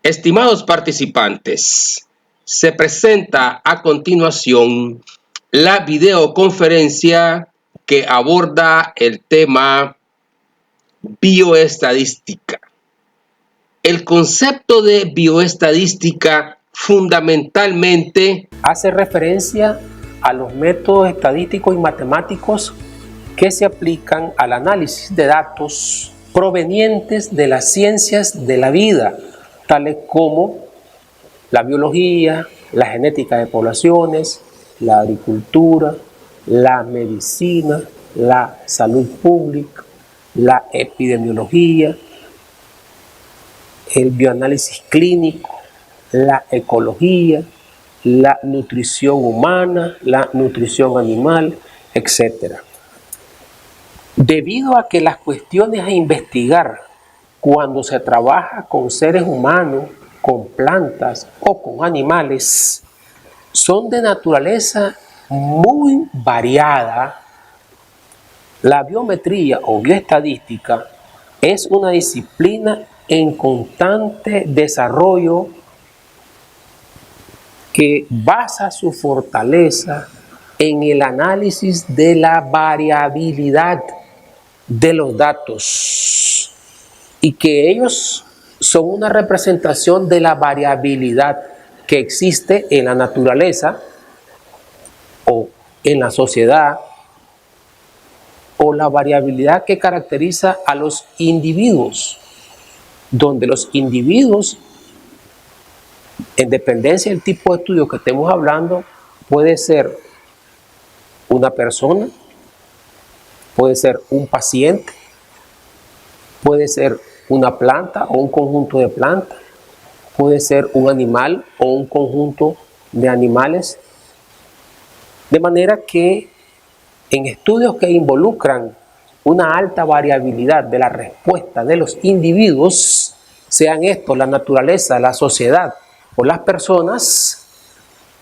Estimados participantes, se presenta a continuación la videoconferencia que aborda el tema bioestadística. El concepto de bioestadística fundamentalmente hace referencia a los métodos estadísticos y matemáticos que se aplican al análisis de datos provenientes de las ciencias de la vida, tales como la biología, la genética de poblaciones, la agricultura, la medicina, la salud pública, la epidemiología, el bioanálisis clínico, la ecología, la nutrición humana, la nutrición animal, etc. Debido a que las cuestiones a investigar cuando se trabaja con seres humanos, con plantas o con animales, son de naturaleza muy variada, la biometría o bioestadística es una disciplina en constante desarrollo que basa su fortaleza en el análisis de la variabilidad de los datos y que ellos son una representación de la variabilidad que existe en la naturaleza o en la sociedad, o la variabilidad que caracteriza a los individuos, donde los individuos, en dependencia del tipo de estudio que estemos hablando, puede ser una persona, puede ser un paciente, puede ser una planta o un conjunto de plantas, puede ser un animal o un conjunto de animales. De manera que en estudios que involucran una alta variabilidad de la respuesta de los individuos, sean estos la naturaleza, la sociedad o las personas,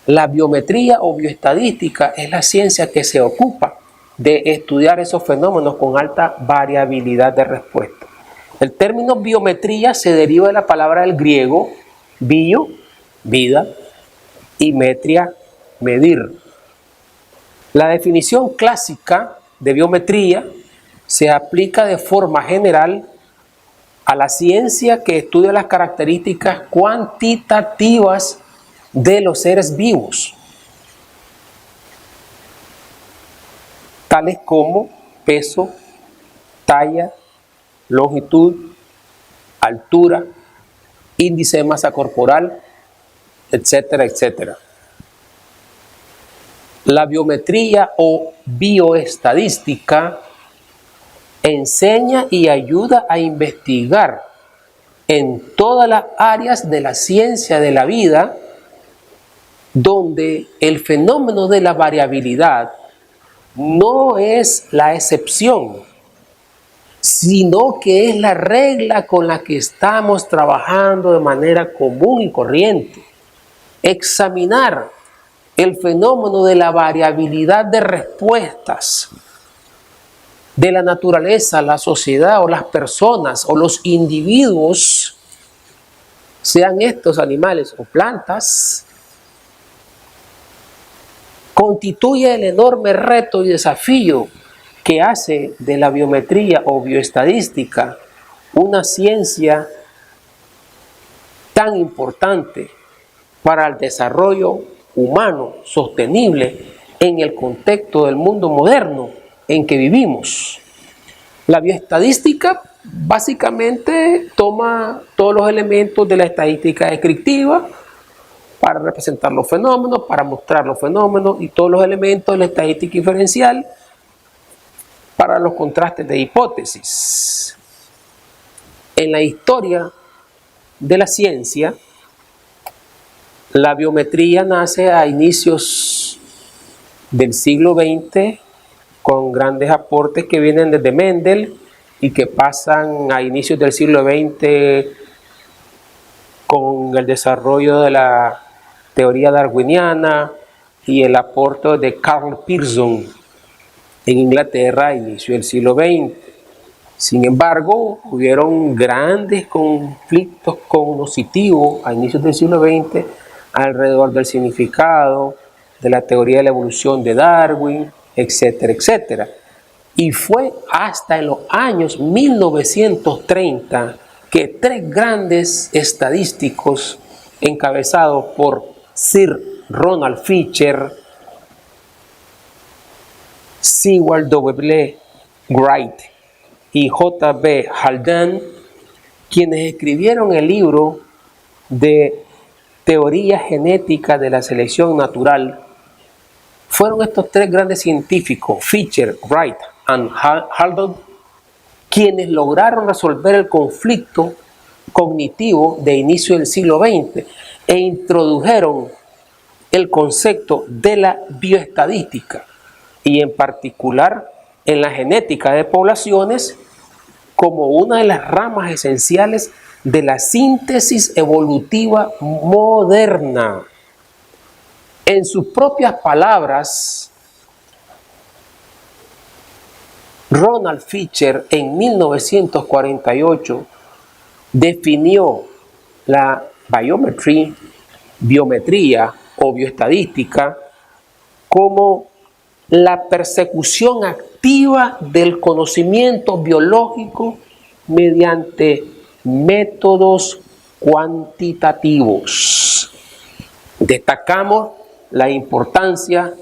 la biometría o bioestadística es la ciencia que se ocupa de estudiar esos fenómenos con alta variabilidad de respuesta. El término biometría se deriva de la palabra del griego bio, vida, y metria, medir. La definición clásica de biometría se aplica de forma general a la ciencia que estudia las características cuantitativas de los seres vivos, tales como peso, talla, longitud, altura, índice de masa corporal, etcétera, etcétera. La biometría o bioestadística enseña y ayuda a investigar en todas las áreas de la ciencia de la vida, donde el fenómeno de la variabilidad no es la excepción, sino que es la regla con la que estamos trabajando de manera común y corriente. Examinar el fenómeno de la variabilidad de respuestas de la naturaleza, la sociedad o las personas o los individuos, sean estos animales o plantas, constituye el enorme reto y desafío que hace de la biometría o bioestadística una ciencia tan importante para el desarrollo humano sostenible en el contexto del mundo moderno en que vivimos. La bioestadística básicamente toma todos los elementos de la estadística descriptiva para representar los fenómenos, para mostrar los fenómenos, y todos los elementos de la estadística inferencial para los contrastes de hipótesis. En la historia de la ciencia, la biometría nace a inicios del siglo XX con grandes aportes que vienen desde Mendel y que pasan a inicios del siglo XX con el desarrollo de la teoría darwiniana y el aporte de Karl Pearson en Inglaterra a inicio del siglo XX. Sin embargo, hubieron grandes conflictos cognitivos a inicios del siglo XX alrededor del significado, de la teoría de la evolución de Darwin, etcétera, etcétera. Y fue hasta en los años 1930 que tres grandes estadísticos encabezados por Sir Ronald Fisher, Seward W. Wright y J.B. Haldane, quienes escribieron el libro de Teoría Genética de la Selección Natural, fueron estos tres grandes científicos, Fisher, Wright y Haldane, quienes lograron resolver el conflicto cognitivo de inicio del siglo XX e introdujeron el concepto de la bioestadística y en particular en la genética de poblaciones como una de las ramas esenciales de la síntesis evolutiva moderna. En sus propias palabras, Ronald Fisher en 1948 definió la biometría o bioestadística como la persecución activa del conocimiento biológico mediante métodos cuantitativos. Destacamos la importancia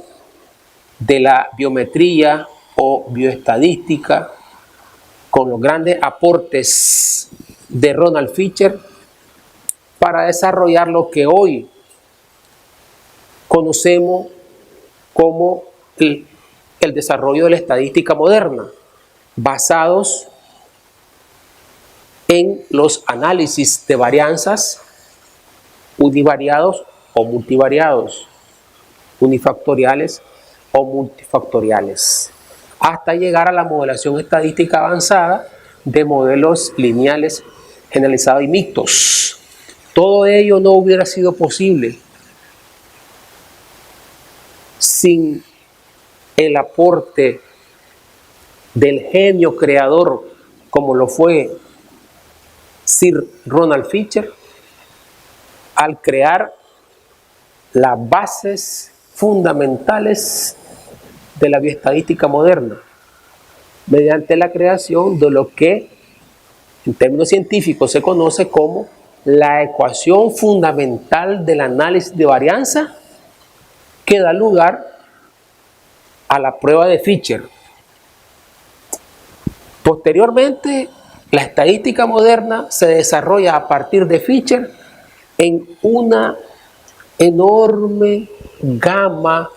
de la biometría o bioestadística con los grandes aportes de Ronald Fisher para desarrollar lo que hoy conocemos como el desarrollo de la estadística moderna, basados en los análisis de varianzas univariados o multivariados, unifactoriales o multifactoriales, hasta llegar a la modelación estadística avanzada de modelos lineales generalizados y mixtos. Todo ello no hubiera sido posible sin el aporte del genio creador como lo fue Sir Ronald Fisher al crear las bases fundamentales de la bioestadística moderna mediante la creación de lo que en términos científicos se conoce como la ecuación fundamental del análisis de varianza que da lugar a la prueba de Fisher. Posteriormente, la estadística moderna se desarrolla a partir de Fisher en una enorme gama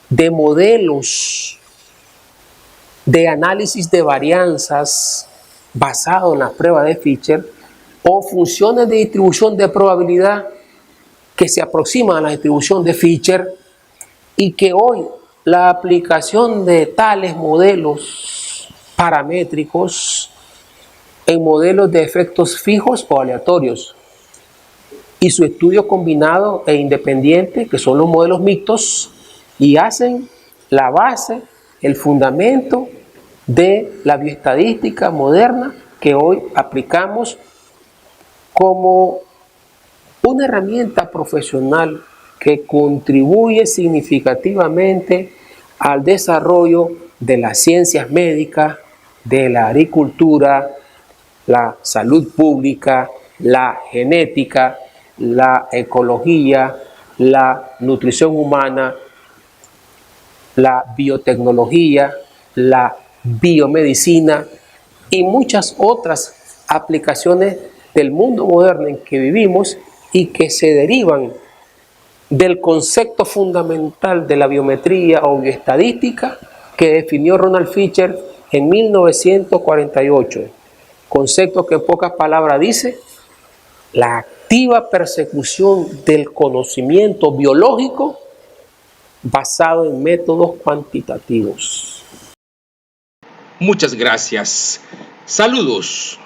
de modelos de análisis de varianzas basado en la prueba de Fisher o funciones de distribución de probabilidad que se aproximan a la distribución de Fisher y que hoy la aplicación de tales modelos paramétricos en modelos de efectos fijos o aleatorios y su estudio combinado e independiente, que son los modelos mixtos, y hacen la base, el fundamento de la bioestadística moderna que hoy aplicamos como una herramienta profesional que contribuye significativamente al desarrollo de las ciencias médicas, de la agricultura, la salud pública, la genética, la ecología, la nutrición humana, la biotecnología, la biomedicina y muchas otras aplicaciones del mundo moderno en que vivimos y que se derivan del concepto fundamental de la biometría o bioestadística que definió Ronald Fisher en 1948. Concepto que en pocas palabras dice la activa persecución del conocimiento biológico basado en métodos cuantitativos. Muchas gracias. Saludos.